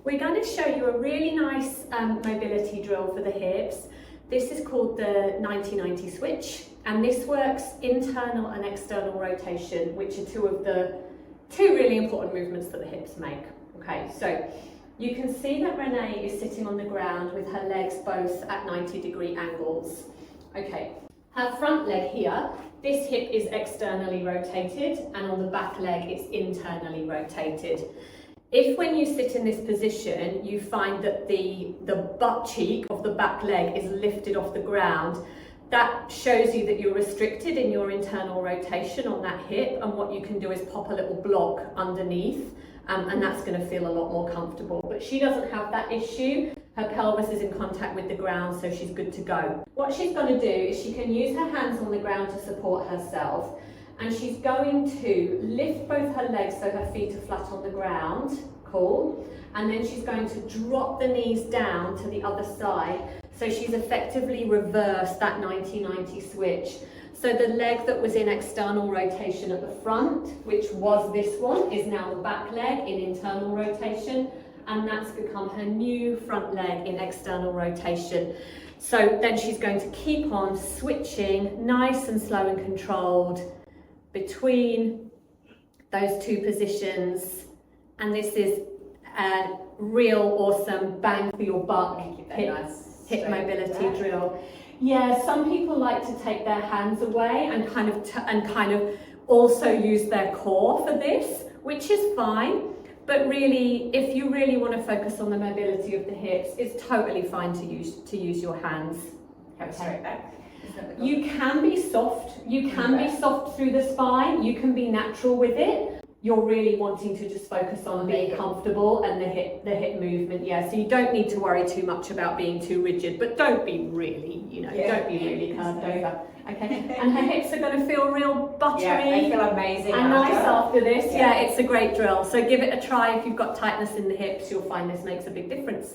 We're going to show you a really nice mobility drill for the hips. This is called the 90-90 switch, and this works internal and external rotation, which are two really important movements that the hips make. Okay, so you can see that Renee is sitting on the ground with her legs both at 90-degree angles. Okay, her front leg here, this hip is externally rotated, and on the back leg it's internally rotated. If when you sit in this position, you find that the butt cheek of the back leg is lifted off the ground, that shows you that you're restricted in your internal rotation on that hip, and what you can do is pop a little block underneath, and that's going to feel a lot more comfortable. But she doesn't have that issue. Her pelvis is in contact with the ground, so she's good to go. What she's going to do is she can use her hands on the ground to support herself, and she's going to lift both her legs so her feet are flat on the ground. Cool. And then she's going to drop the knees down to the other side, so she's effectively reversed that 90-90 switch. So the leg that was in external rotation at the front, which was this one, is now the back leg in internal rotation, and that's become her new front leg in external rotation. So then she's going to keep on switching nice and slow and controlled between those two positions, and this is a real awesome bang for your buck hip mobility drill. Yeah, some people like to take their hands away and kind of also use their core for this, which is fine. But really, if you really want to focus on the mobility of the hips, it's totally fine to use your hands. Have straight back. You can be soft. You can be soft through the spine. You can be natural with it. You're really wanting to just focus on being comfortable and the hip movement. Yeah, so you don't need to worry too much about being too rigid, but don't be really, don't be really curved over. Okay, and her hips are going to feel real buttery. Yeah, they feel amazing and nice after this. Yeah, it's a great drill. So give it a try. If you've got tightness in the hips, you'll find this makes a big difference.